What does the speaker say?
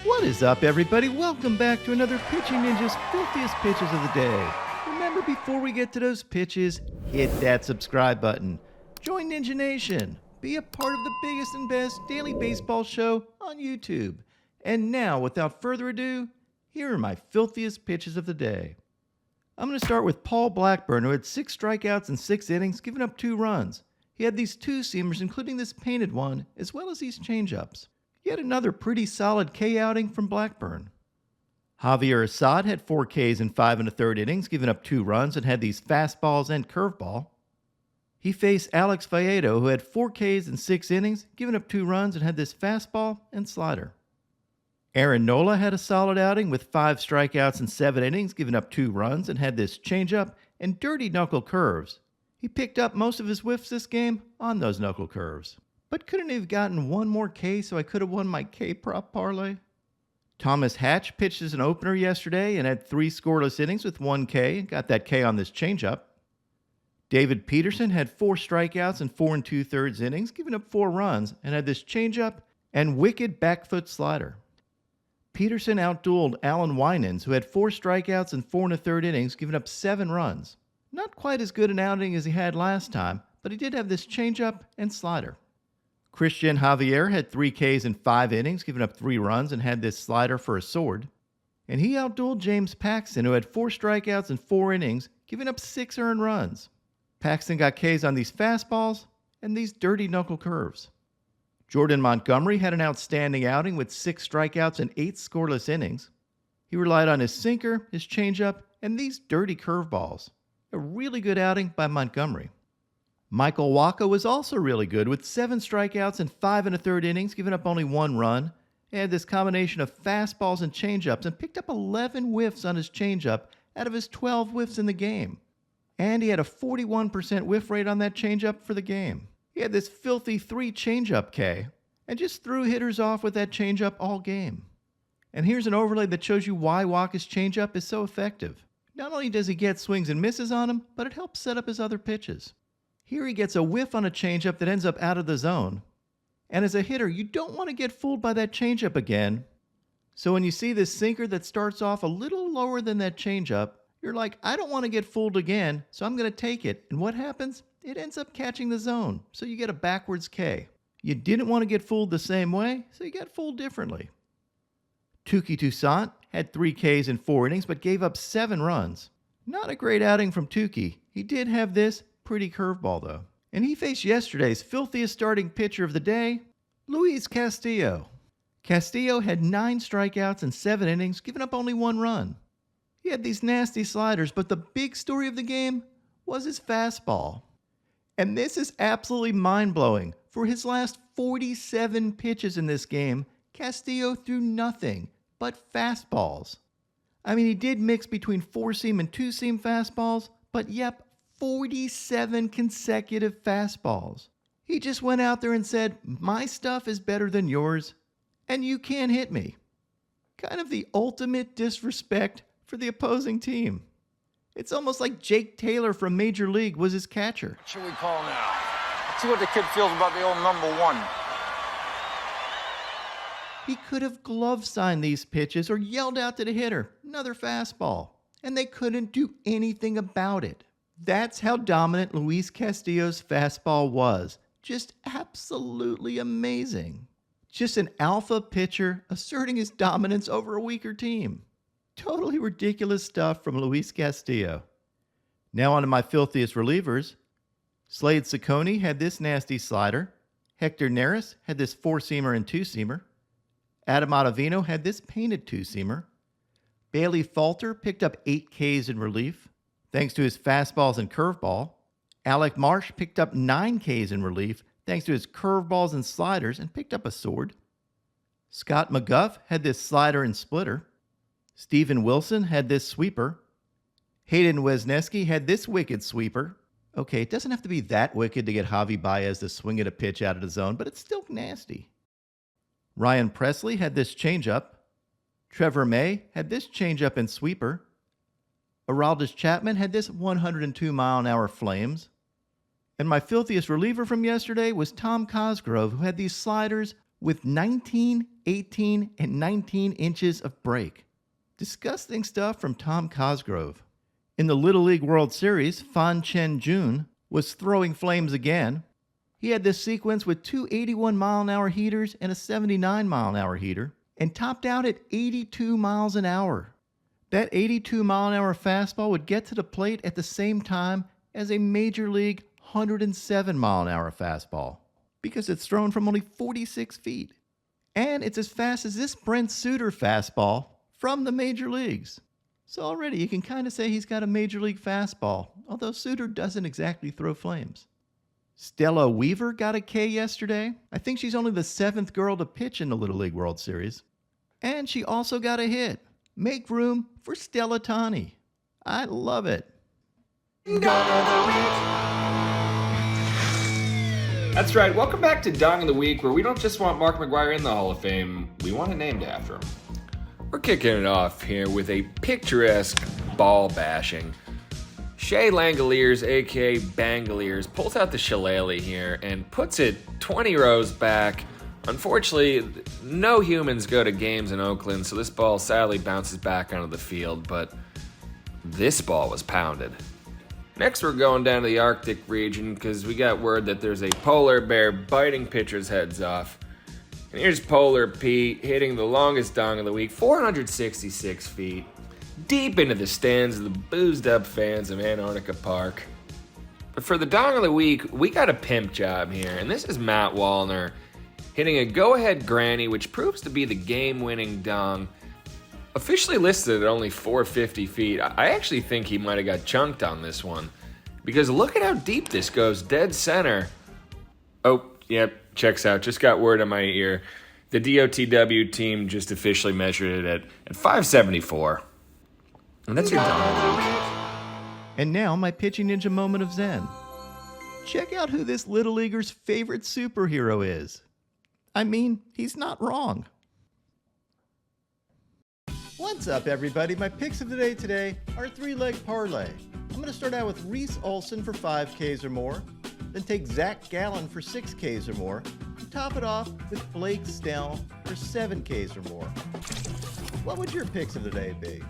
What is up, everybody? Welcome back to another Pitching Ninja's Filthiest Pitches of the Day. Remember, before we get to those pitches, hit that subscribe button. Join Ninja Nation. Be a part of the biggest and best daily baseball show on YouTube. And now, without further ado, here are my filthiest pitches of the day. I'm going to start with Paul Blackburn, who had 6 strikeouts in 6 innings, giving up 2 runs. He had these 2-seamers, including this painted one, as well as these changeups. Yet another pretty solid K outing from Blackburn. Javier Assad had 4 Ks in 5 1/3 innings, giving up 2 runs and had these fastballs and curveball. He faced Alex Vallejo, who had 4 Ks in 6 innings, giving up 2 runs and had this fastball and slider. Aaron Nola had a solid outing with 5 strikeouts in 7 innings, giving up 2 runs and had this changeup and dirty knuckle curves. He picked up most of his whiffs this game on those knuckle curves. But couldn't he have gotten 1 more K so I could have won my K-prop parlay? Thomas Hatch pitched as an opener yesterday and had 3 scoreless innings with 1 K and got that K on this changeup. David Peterson had 4 strikeouts in 4 2/3 innings, giving up 4 runs and had this changeup and wicked back foot slider. Peterson outdueled Alan Winans, who had 4 strikeouts in 4 1/3 innings, giving up 7 runs. Not quite as good an outing as he had last time, but he did have this changeup and slider. Christian Javier had 3 Ks in 5 innings, giving up 3 runs and had this slider for a sword. And he outdueled James Paxton, who had 4 strikeouts in 4 innings, giving up 6 earned runs. Paxton got Ks on these fastballs and these dirty knuckle curves. Jordan Montgomery had an outstanding outing with 6 strikeouts and 8 scoreless innings. He relied on his sinker, his changeup, and these dirty curveballs. A really good outing by Montgomery. Michael Wacha was also really good with 7 strikeouts in 5 1/3 innings, giving up only 1 run. He had this combination of fastballs and changeups and picked up 11 whiffs on his changeup out of his 12 whiffs in the game. And he had a 41% whiff rate on that changeup for the game. He had this filthy 3 changeup K and just threw hitters off with that changeup all game. And here's an overlay that shows you why Wacha's changeup is so effective. Not only does he get swings and misses on him, but it helps set up his other pitches. Here he gets a whiff on a changeup that ends up out of the zone. And as a hitter, you don't want to get fooled by that changeup again. So when you see this sinker that starts off a little lower than that changeup, you're like, I don't want to get fooled again, so I'm going to take it. And what happens? It ends up catching the zone, so you get a backwards K. You didn't want to get fooled the same way, so you got fooled differently. Touki Toussaint had 3 Ks in 4 innings, but gave up 7 runs. Not a great outing from Touki. He did have this pretty curveball, though. And he faced yesterday's filthiest starting pitcher of the day, Luis Castillo. Castillo had 9 strikeouts in 7 innings, giving up only 1 run. He had these nasty sliders, but the big story of the game was his fastball. And this is absolutely mind-blowing. For his last 47 pitches in this game, Castillo threw nothing but fastballs. I mean, he did mix between 4-seam and 2-seam fastballs, but yep, 47 consecutive fastballs. He just went out there and said, my stuff is better than yours, and you can't hit me. Kind of the ultimate disrespect for the opposing team. It's almost like Jake Taylor from Major League was his catcher. What should we call now? Let's see what the kid feels about the old number 1. He could have glove signed these pitches or yelled out to the hitter, another fastball, and they couldn't do anything about it. That's how dominant Luis Castillo's fastball was. Just absolutely amazing. Just an alpha pitcher asserting his dominance over a weaker team. Totally ridiculous stuff from Luis Castillo. Now on to my filthiest relievers. Slade Cecconi had this nasty slider. Hector Neris had this 4-seamer and 2-seamer. Adam Ottavino had this painted 2-seamer. Bailey Falter picked up 8 Ks in relief, thanks to his fastballs and curveball. Alec Marsh picked up 9 Ks in relief, thanks to his curveballs and sliders, and picked up a sword. Scott McGuff had this slider and splitter. Steven Wilson had this sweeper. Hayden Wesneski had this wicked sweeper. Okay, it doesn't have to be that wicked to get Javi Baez to swing at a pitch out of the zone, but it's still nasty. Ryan Presley had this changeup. Trevor May had this changeup and sweeper. Aroldis Chapman had this 102-mile-an-hour flames. And my filthiest reliever from yesterday was Tom Cosgrove, who had these sliders, with 19, 18, and 19 inches of break. Disgusting stuff from Tom Cosgrove. In the Little League World Series, Chen-Jun was throwing flames again. He had this sequence with two 81-mile-an-hour heaters and a 79-mile-an-hour heater, and topped out at 82 miles an hour. That 82-mile-an-hour fastball would get to the plate at the same time as a Major League 107-mile-an-hour fastball, because it's thrown from only 46 feet. And it's as fast as this Brent Suter fastball from the Major Leagues. So already you can kind of say he's got a Major League fastball, although Suter doesn't exactly throw flames. Stella Weaver got a K yesterday. I think she's only the 7th girl to pitch in the Little League World Series. And she also got a hit. Make room for Stella Tani. I love it. That's right. Welcome back to Dong of the Week, where we don't just want Mark McGwire in the Hall of Fame, we want it named after him. We're kicking it off here with a picturesque ball bashing. Shea Langoliers, a.k.a. Bangoliers, pulls out the shillelagh here and puts it 20 rows back. Unfortunately, no humans go to games in Oakland, so this ball sadly bounces back onto the field, but this ball was pounded. Next, we're going down to the Arctic region because we got word that there's a polar bear biting pitchers' heads off. And here's Polar Pete hitting the longest dong of the week, 466 feet, deep into the stands of the boozed-up fans of Antarctica Park. But for the dong of the week, we got a pimp job here, and this is Matt Wallner hitting a go-ahead granny, which proves to be the game-winning dong. Officially listed at only 450 feet, I actually think he might have got chunked on this one, because look at how deep this goes, dead center. Oh, yep, checks out. Just got word in my ear. The DOTW team just officially measured it at 574. And that's your dong of the week. And now my Pitching Ninja moment of zen. Check out who this Little Leaguer's favorite superhero is. I mean, he's not wrong. What's up, everybody? My picks of the day today are a 3-leg parlay. I'm going to start out with Reese Olson for 5Ks or more, then take Zach Gallen for 6Ks or more, and top it off with Blake Snell for 7Ks or more. What would your picks of the day be?